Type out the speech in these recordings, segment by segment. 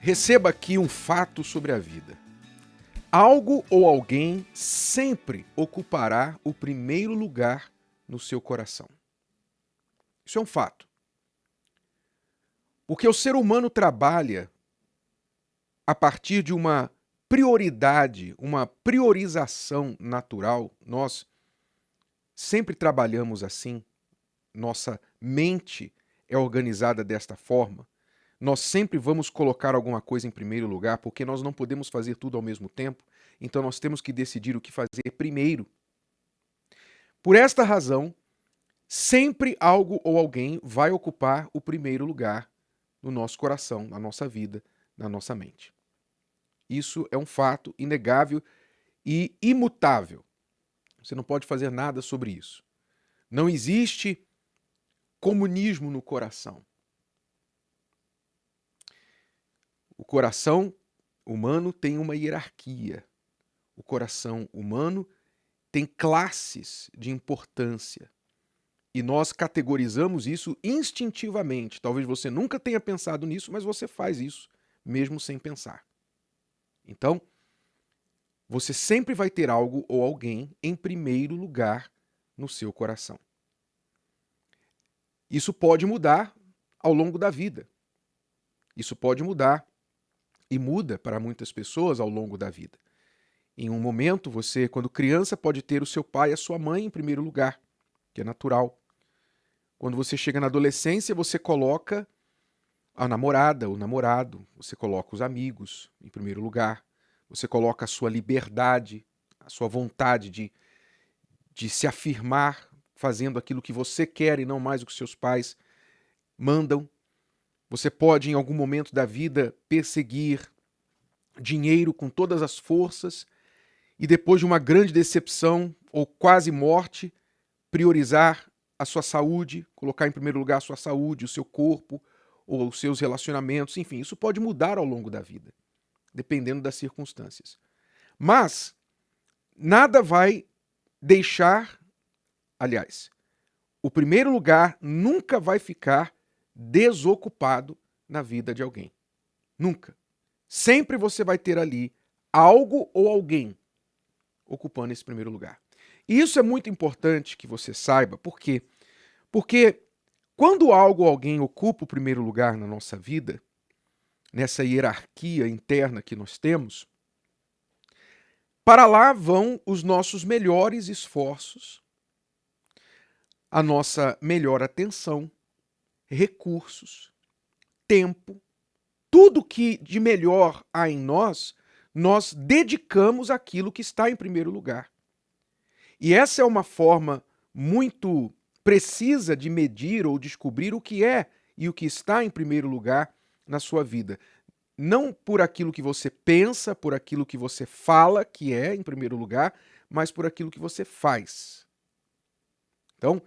Receba aqui um fato sobre a vida. Algo ou alguém sempre ocupará o primeiro lugar no seu coração. Isso é um fato. Porque o ser humano trabalha a partir de uma prioridade, uma priorização natural. Nós sempre trabalhamos assim. Nossa mente é organizada desta forma. Nós sempre vamos colocar alguma coisa em primeiro lugar, porque nós não podemos fazer tudo ao mesmo tempo, então nós temos que decidir o que fazer primeiro. Por esta razão, sempre algo ou alguém vai ocupar o primeiro lugar no nosso coração, na nossa vida, na nossa mente. Isso é um fato inegável e imutável. Você não pode fazer nada sobre isso. Não existe comunismo no coração. O coração humano tem uma hierarquia. O coração humano tem classes de importância. E nós categorizamos isso instintivamente. Talvez você nunca tenha pensado nisso, mas você faz isso, mesmo sem pensar. Então, você sempre vai ter algo ou alguém em primeiro lugar no seu coração. Isso pode mudar ao longo da vida. Isso pode mudar e muda para muitas pessoas ao longo da vida. Em um momento, você, quando criança, pode ter o seu pai e a sua mãe em primeiro lugar, que é natural. Quando você chega na adolescência, você coloca a namorada, o namorado, você coloca os amigos em primeiro lugar, você coloca a sua liberdade, a sua vontade de se afirmar fazendo aquilo que você quer e não mais o que seus pais mandam. Você pode, em algum momento da vida, perseguir dinheiro com todas as forças e depois de uma grande decepção ou quase morte, priorizar a sua saúde, colocar em primeiro lugar a sua saúde, o seu corpo ou os seus relacionamentos, enfim, isso pode mudar ao longo da vida, dependendo das circunstâncias. Mas nada vai deixar, aliás, o primeiro lugar nunca vai ficar desocupado na vida de alguém. Nunca. Sempre você vai ter ali algo ou alguém ocupando esse primeiro lugar. E isso é muito importante que você saiba, por quê? Porque quando algo ou alguém ocupa o primeiro lugar na nossa vida, nessa hierarquia interna que nós temos, para lá vão os nossos melhores esforços, a nossa melhor atenção, recursos, tempo, tudo que de melhor há em nós, nós dedicamos àquilo que está em primeiro lugar. E essa é uma forma muito precisa de medir ou descobrir o que é e o que está em primeiro lugar na sua vida. Não por aquilo que você pensa, por aquilo que você fala que é em primeiro lugar, mas por aquilo que você faz. Então,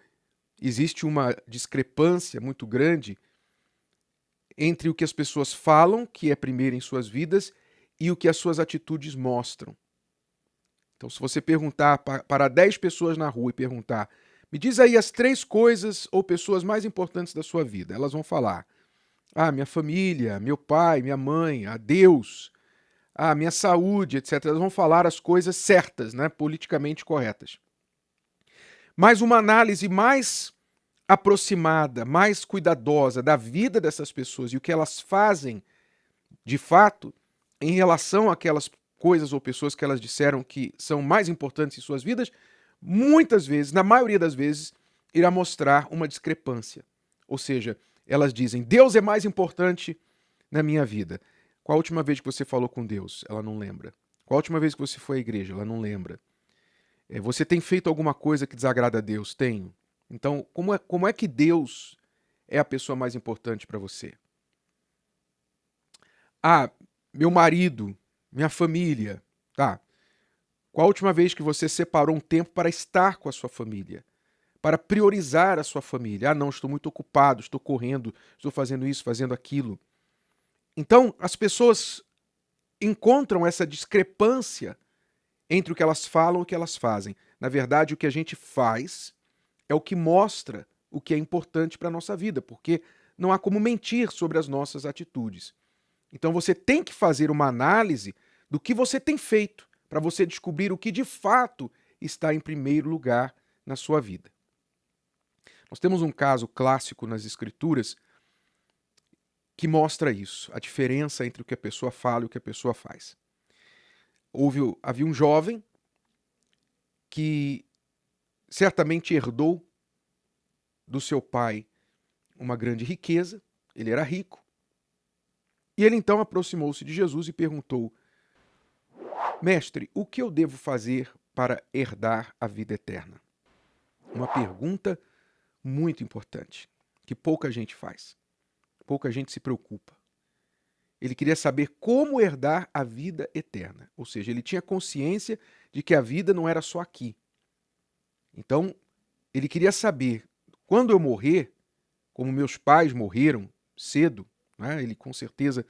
existe uma discrepância muito grande entre o que as pessoas falam, que é primeiro em suas vidas, e o que as suas atitudes mostram. Então, se você perguntar para 10 pessoas na rua e perguntar, me diz aí as 3 coisas ou pessoas mais importantes da sua vida, elas vão falar, minha família, meu pai, minha mãe, Deus, minha saúde, etc. Elas vão falar as coisas certas, né, politicamente corretas. Mas uma análise mais aproximada, mais cuidadosa da vida dessas pessoas e o que elas fazem, de fato, em relação àquelas coisas ou pessoas que elas disseram que são mais importantes em suas vidas, muitas vezes, na maioria das vezes, irá mostrar uma discrepância. Ou seja, elas dizem, Deus é mais importante na minha vida. Qual a última vez que você falou com Deus? Ela não lembra. Qual a última vez que você foi à igreja? Ela não lembra. Você tem feito alguma coisa que desagrada a Deus? Tenho. Então, como é que Deus é a pessoa mais importante para você? Meu marido, minha família. Tá. Qual a última vez que você separou um tempo para estar com a sua família? Para priorizar a sua família? Não, estou muito ocupado, estou correndo, estou fazendo isso, fazendo aquilo. Então, as pessoas encontram essa discrepância entre o que elas falam e o que elas fazem. Na verdade, o que a gente faz é o que mostra o que é importante para a nossa vida, porque não há como mentir sobre as nossas atitudes. Então você tem que fazer uma análise do que você tem feito para você descobrir o que de fato está em primeiro lugar na sua vida. Nós temos um caso clássico nas Escrituras que mostra isso, a diferença entre o que a pessoa fala e o que a pessoa faz. Havia um jovem que certamente herdou do seu pai uma grande riqueza, ele era rico, e ele então aproximou-se de Jesus e perguntou: Mestre, o que eu devo fazer para herdar a vida eterna? Uma pergunta muito importante, que pouca gente faz, pouca gente se preocupa. Ele queria saber como herdar a vida eterna, ou seja, ele tinha consciência de que a vida não era só aqui. Então, ele queria saber, quando eu morrer, como meus pais morreram cedo, né? Ele com certeza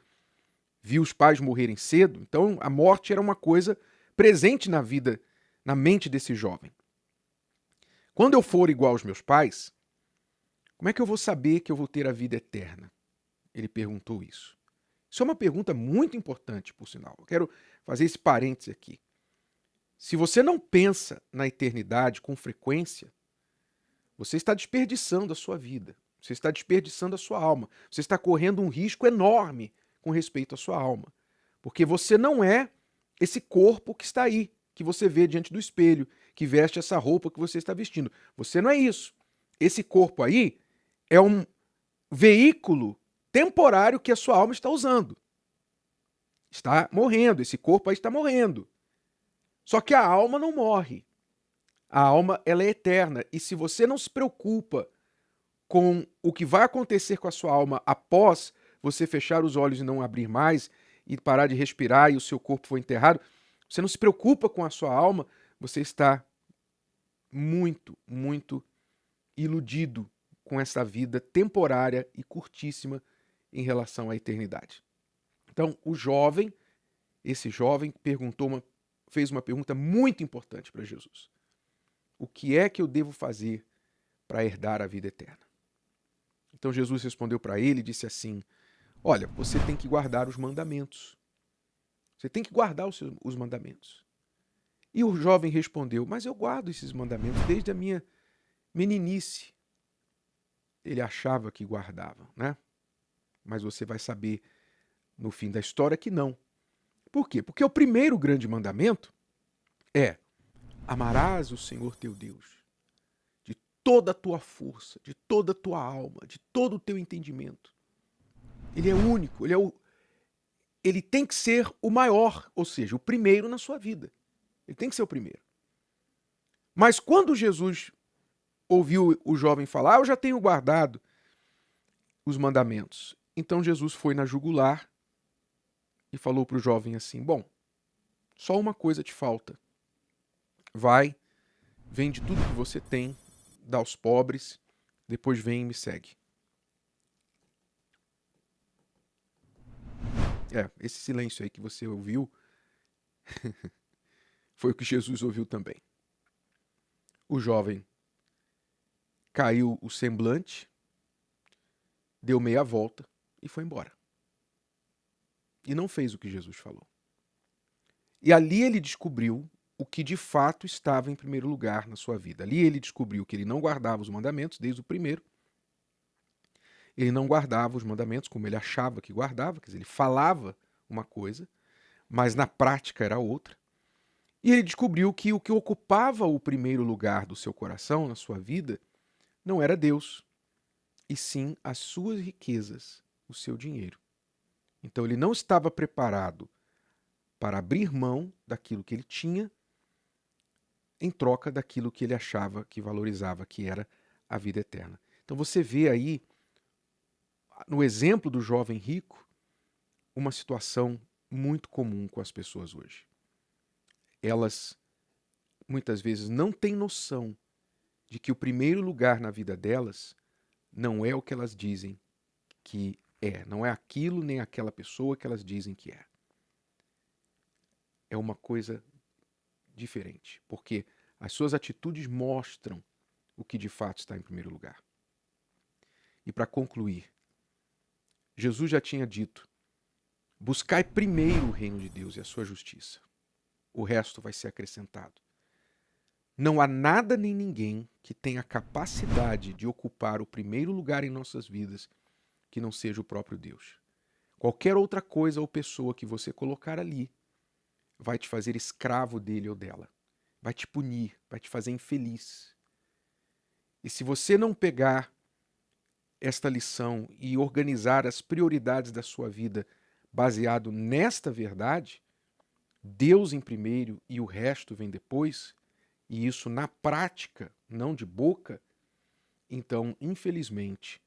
viu os pais morrerem cedo, então a morte era uma coisa presente na vida, na mente desse jovem. Quando eu for igual aos meus pais, como é que eu vou saber que eu vou ter a vida eterna? Ele perguntou isso. Isso é uma pergunta muito importante, por sinal. Eu quero fazer esse parêntese aqui. Se você não pensa na eternidade com frequência, você está desperdiçando a sua vida. Você está desperdiçando a sua alma. Você está correndo um risco enorme com respeito à sua alma. Porque você não é esse corpo que está aí, que você vê diante do espelho, que veste essa roupa que você está vestindo. Você não é isso. Esse corpo aí é um veículo temporário que a sua alma está usando. Está morrendo, esse corpo aí está morrendo. Só que a alma não morre. A alma, ela é eterna. E se você não se preocupa com o que vai acontecer com a sua alma após você fechar os olhos e não abrir mais, e parar de respirar e o seu corpo foi enterrado, você não se preocupa com a sua alma, você está muito, muito iludido com essa vida temporária e curtíssima em relação à eternidade. Então, esse jovem fez uma pergunta muito importante para Jesus. O que é que eu devo fazer para herdar a vida eterna? Então Jesus respondeu para ele e disse assim: olha, você tem que guardar os mandamentos. Você tem que guardar os mandamentos. E o jovem respondeu: mas eu guardo esses mandamentos desde a minha meninice. Ele achava que guardava, né? Mas você vai saber no fim da história que não. Por quê? Porque o primeiro grande mandamento é: amarás o Senhor teu Deus de toda a tua força, de toda a tua alma, de todo o teu entendimento. Ele é único, ele tem que ser o maior, ou seja, o primeiro na sua vida. Ele tem que ser o primeiro. Mas quando Jesus ouviu o jovem falar: eu já tenho guardado os mandamentos. Então Jesus foi na jugular e falou para o jovem assim: bom, só uma coisa te falta. Vai, vende tudo que você tem, dá aos pobres, depois vem e me segue. Esse silêncio aí que você ouviu foi o que Jesus ouviu também. O jovem caiu o semblante, deu meia volta e foi embora. E não fez o que Jesus falou. E ali ele descobriu o que de fato estava em primeiro lugar na sua vida. Ali ele descobriu que ele não guardava os mandamentos desde o primeiro. Ele não guardava os mandamentos como ele achava que guardava, quer dizer, ele falava uma coisa, mas na prática era outra. E ele descobriu que o que ocupava o primeiro lugar do seu coração, na sua vida, não era Deus, e sim as suas riquezas, o seu dinheiro. Então ele não estava preparado para abrir mão daquilo que ele tinha em troca daquilo que ele achava que valorizava, que era a vida eterna. Então você vê aí, no exemplo do jovem rico, uma situação muito comum com as pessoas hoje. Elas, muitas vezes, não têm noção de que o primeiro lugar na vida delas não é o que elas dizem que é. Não é aquilo nem aquela pessoa que elas dizem que é. É uma coisa diferente, porque as suas atitudes mostram o que de fato está em primeiro lugar. E para concluir, Jesus já tinha dito Buscai primeiro o reino de Deus e a sua justiça. O resto vai ser acrescentado. Não há nada nem ninguém que tenha a capacidade de ocupar o primeiro lugar em nossas vidas que não seja o próprio Deus. Qualquer outra coisa ou pessoa que você colocar ali vai te fazer escravo dele ou dela. Vai te punir, vai te fazer infeliz. E se você não pegar esta lição e organizar as prioridades da sua vida baseado nesta verdade, Deus em primeiro e o resto vem depois, e isso na prática, não de boca, então, infelizmente,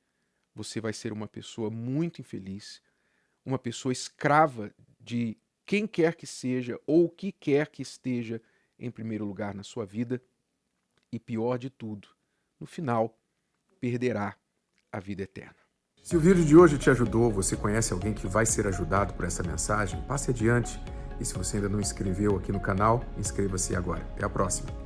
você vai ser uma pessoa muito infeliz, uma pessoa escrava de quem quer que seja ou o que quer que esteja em primeiro lugar na sua vida, e pior de tudo, no final, perderá a vida eterna. Se o vídeo de hoje te ajudou, você conhece alguém que vai ser ajudado por essa mensagem, passe adiante. E se você ainda não inscreveu aqui no canal, inscreva-se agora. Até a próxima.